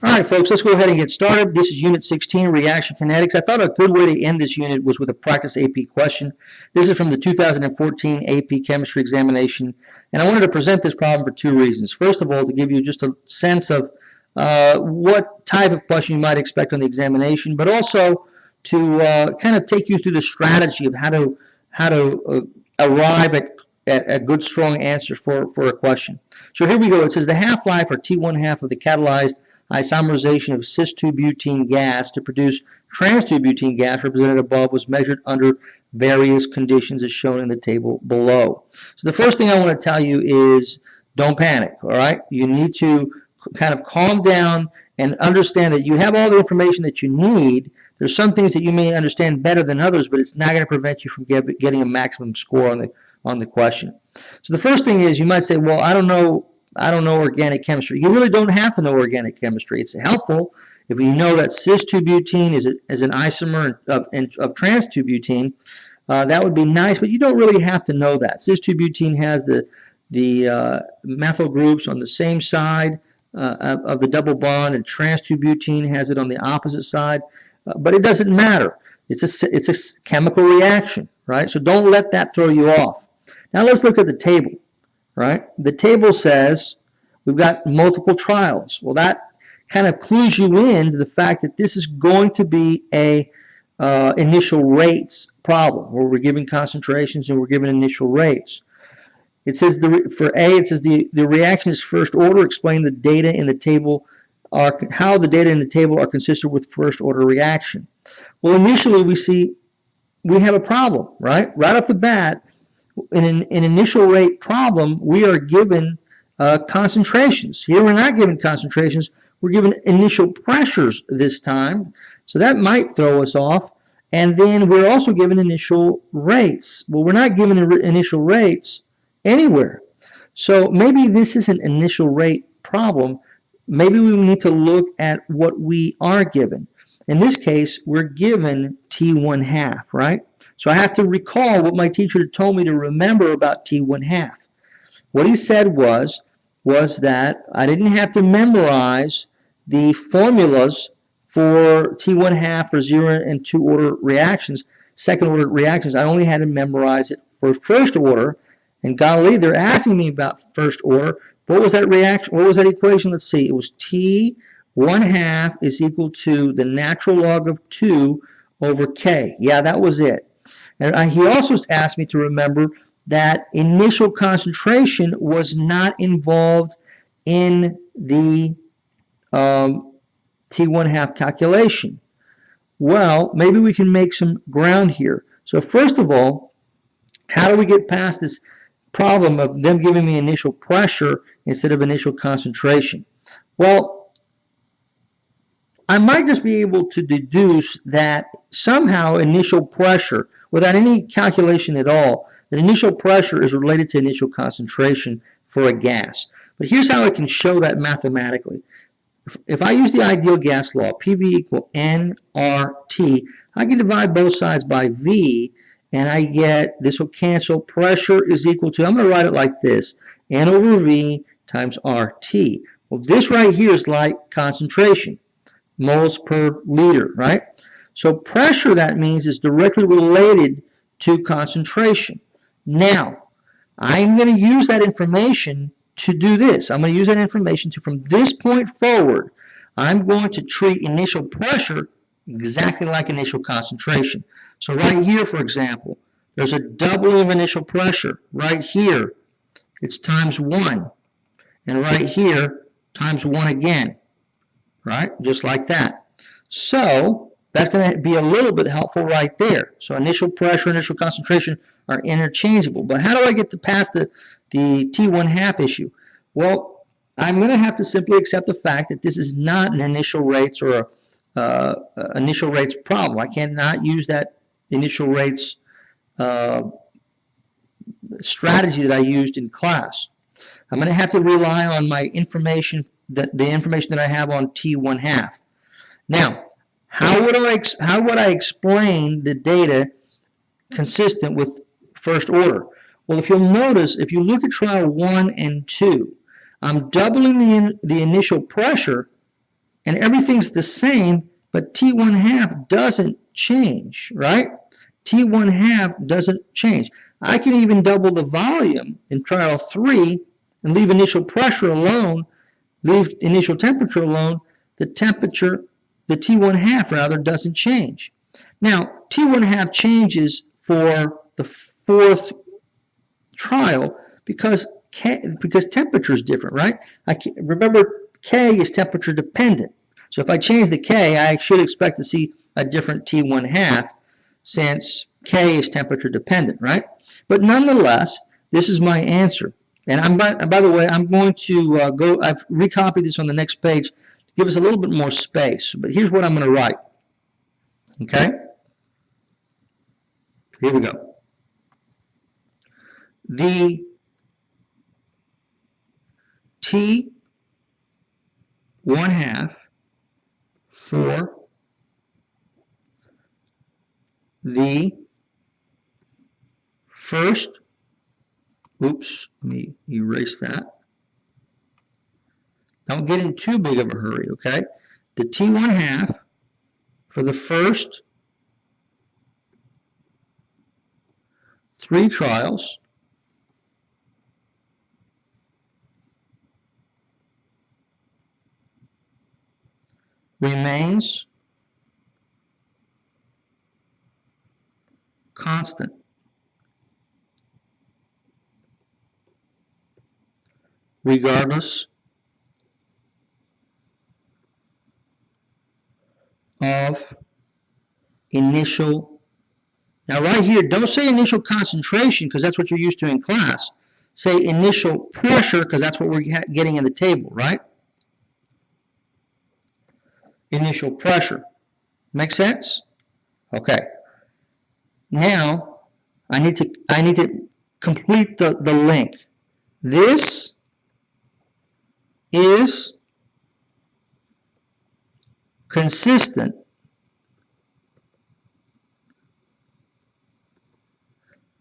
All right, folks, let's go ahead and get started. This is Unit 16, Reaction Kinetics. I thought a good way to end this unit was with a practice AP question. This is from the 2014 AP Chemistry examination, and I wanted to present this problem for two reasons. First of all, to give you just a sense of what type of question you might expect on the examination, but also to kind of take you through the strategy of how to arrive at a good, strong answer for a question. So here we go. It says the half-life, or T1 half, of the catalyzed isomerization of cis-2-butene gas to produce trans-2-butene gas represented above was measured under various conditions as shown in the table below. So the first thing I want to tell you is don't panic, all right? You need to kind of calm down and understand that you have all the information that you need. There's some things that you may understand better than others, but it's not going to prevent you from getting a maximum score on the question. So the first thing is you might say, well, I don't know organic chemistry. You really don't have to know organic chemistry. It's helpful if you know that cis-2-butene is an isomer of trans-2-butene. That would be nice, but you don't really have to know that. Cis-2-butene has the methyl groups on the same side of the double bond, and trans-2-butene has it on the opposite side. But it doesn't matter. It's a chemical reaction, right? So don't let that throw you off. Now let's look at the table. Right? The table says we've got multiple trials. Well, that kind of clues you in to the fact that this is going to be a initial rates problem, where we're giving concentrations and we're giving initial rates. It says for A, it says the reaction is first order. Explain the data in the table how the data in the table are consistent with first order reaction. Well, initially we have a problem, right? Right off the bat. In an initial rate problem, we are given concentrations. Here we're not given concentrations, we're given initial pressures this time, so that might throw us off. And then we're also given initial rates. Well, we're not given initial rates anywhere. So maybe this is an initial rate problem. Maybe we need to look at what we are given. In this case, we're given T1 half, right? So I have to recall what my teacher told me to remember about T1 half. What he said was that I didn't have to memorize the formulas for T1 half for 0 and 2 order reactions, second order reactions. I only had to memorize it for first order. And golly, they're asking me about first order. What was that reaction? What was that equation? Let's see. It was T1 half is equal to the natural log of 2 over K. Yeah, that was it. And he also asked me to remember that initial concentration was not involved in the T1 half calculation. Well, maybe we can make some ground here. So first of all, how do we get past this problem of them giving me initial pressure instead of initial concentration? Well, I might just be able to deduce that somehow initial pressure, without any calculation at all, that initial pressure is related to initial concentration for a gas. But here's how I can show that mathematically. If I use the ideal gas law, PV equal nRT, I can divide both sides by V, and I get, this will cancel, pressure is equal to, I'm going to write it like this, N over V times RT. Well, this right here is like concentration, moles per liter, right? So pressure, that means, is directly related to concentration. Now, I'm going to use that information to do this. I'm going to use that information to, from this point forward, I'm going to treat initial pressure exactly like initial concentration. So right here, for example, there's a doubling of initial pressure. Right here, it's times 1. And right here, times 1 again. Right? Just like that. So that's going to be a little bit helpful right there. So initial pressure, initial concentration are interchangeable. But how do I get past the T1 half issue? Well, I'm going to have to simply accept the fact that this is not an initial rates or initial rates problem. I cannot use that initial rates strategy that I used in class. I'm going to have to rely on my information, the information that I have on T1 half. Now, how would I explain the data consistent with first order? Well, if you'll notice, if you look at trial 1 and 2, I'm doubling the initial pressure and everything's the same, but T1/2 doesn't change, right? T1/2 doesn't change. I can even double the volume in trial 3 and leave initial pressure alone, leave initial temperature alone. The temperature, the T1/2 rather, doesn't change. Now, T1/2 changes for the 4th trial because temperature is different, right? Remember, K is temperature dependent. So if I change the K, I should expect to see a different T1/2 since K is temperature dependent, right? But nonetheless, this is my answer. And by the way, I'm going to I've recopied this on the next page to give us a little bit more space. But here's what I'm going to write. Okay? Here we go. The T1/2 for the first, oops, let me erase that. Don't get in too big of a hurry, okay? The T1/2 for the first 3 trials remains constant regardless of initial. Now right here, don't say initial concentration because that's what you're used to in class. Say initial pressure because that's what we're getting in the table, right? Initial pressure. Make sense? Okay. Now I need to complete the link. This is consistent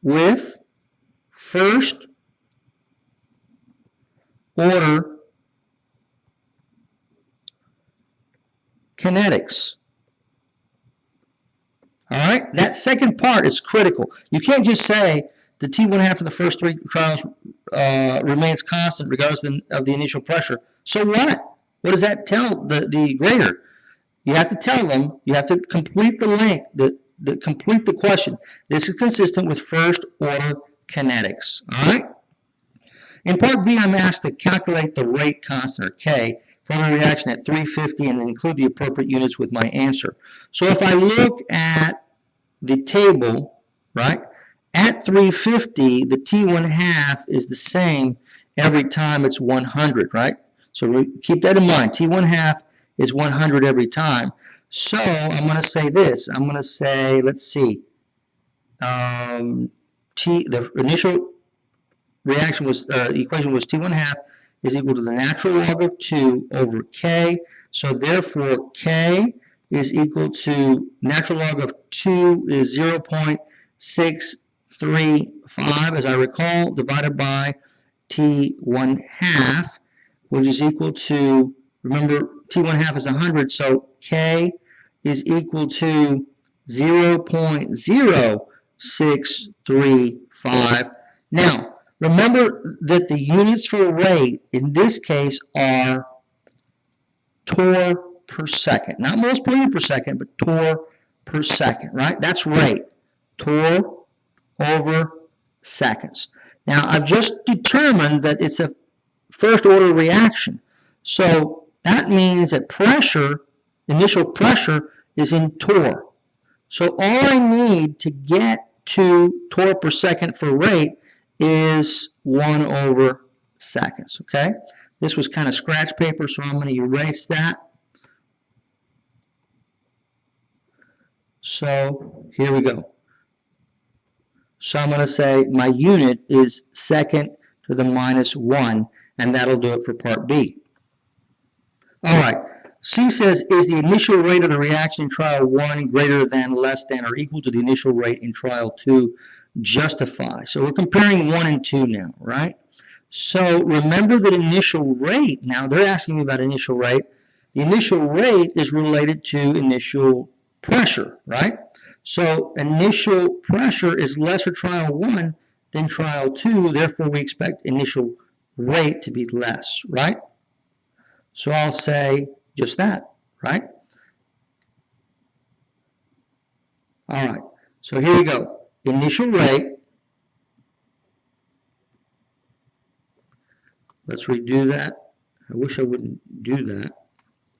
with first order kinetics. All right, that second part is critical. You can't just say the T1/2 of the first 3 trials remains constant regardless of the initial pressure. So what? What does that tell the grader? You have to tell them, you have to complete the link, complete the question. This is consistent with first order kinetics. All right? In part B, I'm asked to calculate the rate constant, or K, for the reaction at 350 and include the appropriate units with my answer. So if I look at the table, right, at 350, the T1/2 is the same every time it's 100, right? So keep that in mind. T1/2 is 100 every time. So I'm going to say this. I'm going to say, let's see, the initial reaction was, equation was T1/2 is equal to the natural log of 2 over K. So therefore, K is equal to natural log of 2 is 0.635, as I recall, divided by T1/2, which is equal to, remember, T1/2 is 100, so K is equal to 0.0635. Now, remember that the units for rate in this case are torr per second. Not moles per unit per second, but torr per second, right? That's rate. Torr over seconds. Now, I've just determined that it's a first order reaction. So that means that pressure, initial pressure, is in torr. So all I need to get to torr per second for rate is 1 over seconds, okay? This was kind of scratch paper, so I'm going to erase that. So here we go. So I'm going to say my unit is second to the -1, and that'll do it for part B. All right. C says, is the initial rate of the reaction in trial 1 greater than, less than, or equal to the initial rate in trial 2? Justify. So we're comparing 1 and 2 now, right? So remember that initial rate, now they're asking me about initial rate. The initial rate is related to initial pressure, right? So initial pressure is less for trial 1 than trial 2, therefore we expect initial rate to be less, right? So I'll say just that, right? All right, so here we go. Initial rate, let's redo that. I wish I wouldn't do that.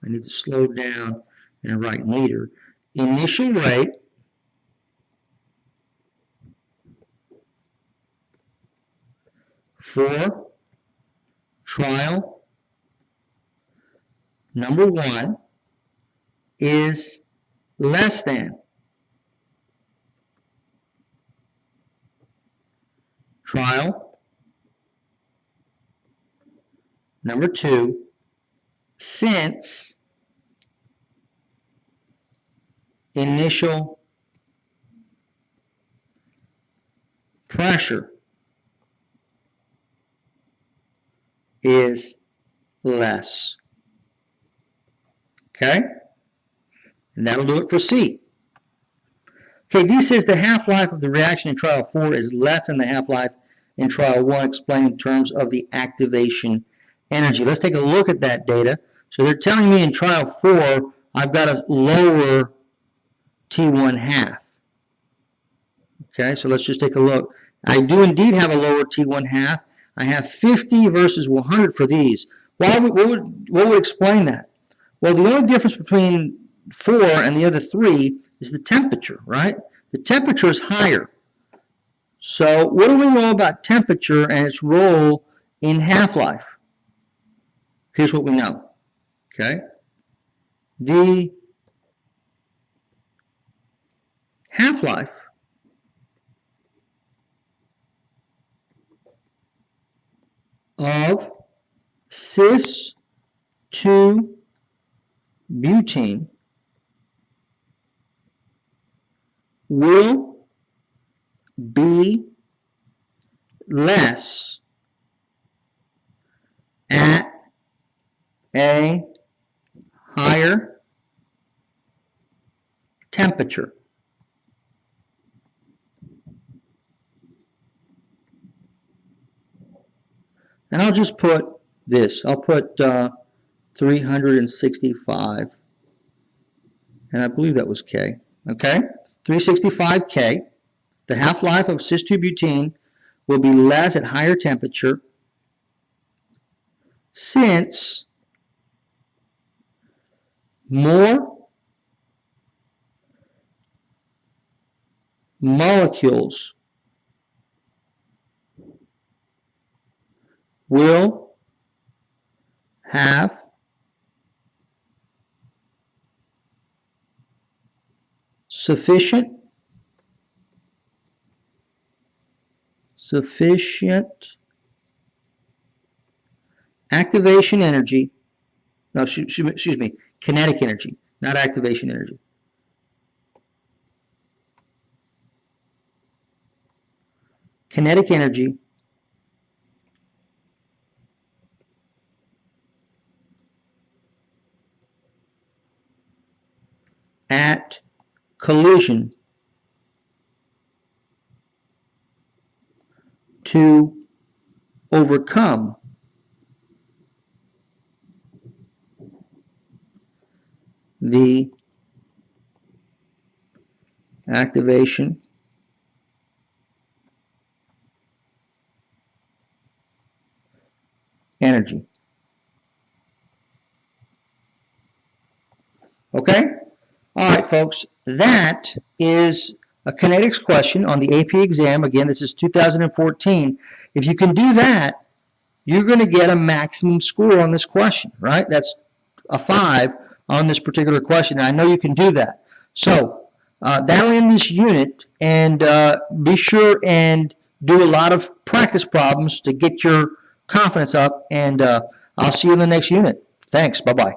I need to slow down and write neater. Initial rate for trial number 1 is less than trial number 2 since initial pressure is less. Okay? And that'll do it for C. Okay, D says the half-life of the reaction in trial 4 is less than the half-life in trial 1, explained in terms of the activation energy. Let's take a look at that data. So they're telling me in trial 4, I've got a lower T1 half. Okay, so let's just take a look. I do indeed have a lower T1 half. I have 50 versus 100 for these. What would explain that? Well, the only difference between 4 and the other 3 is the temperature, right? The temperature is higher. So what do we know about temperature and its role in half-life? Here's what we know, okay? The half-life of cis-2-butene will be less at a higher temperature. And I'll just put this. I'll put 365. And I believe that was K. Okay? 365 K. The half-life of cis-2-butene will be less at higher temperature since more molecules will have sufficient activation energy, no, excuse me, kinetic energy, not activation energy. Kinetic energy at collision to overcome the activation energy. Okay? All right, folks, that is a kinetics question on the AP exam. Again, this is 2014. If you can do that, you're going to get a maximum score on this question, right? That's a 5 on this particular question. I know you can do that. So that'll end this unit, and be sure and do a lot of practice problems to get your confidence up, and I'll see you in the next unit. Thanks. Bye-bye.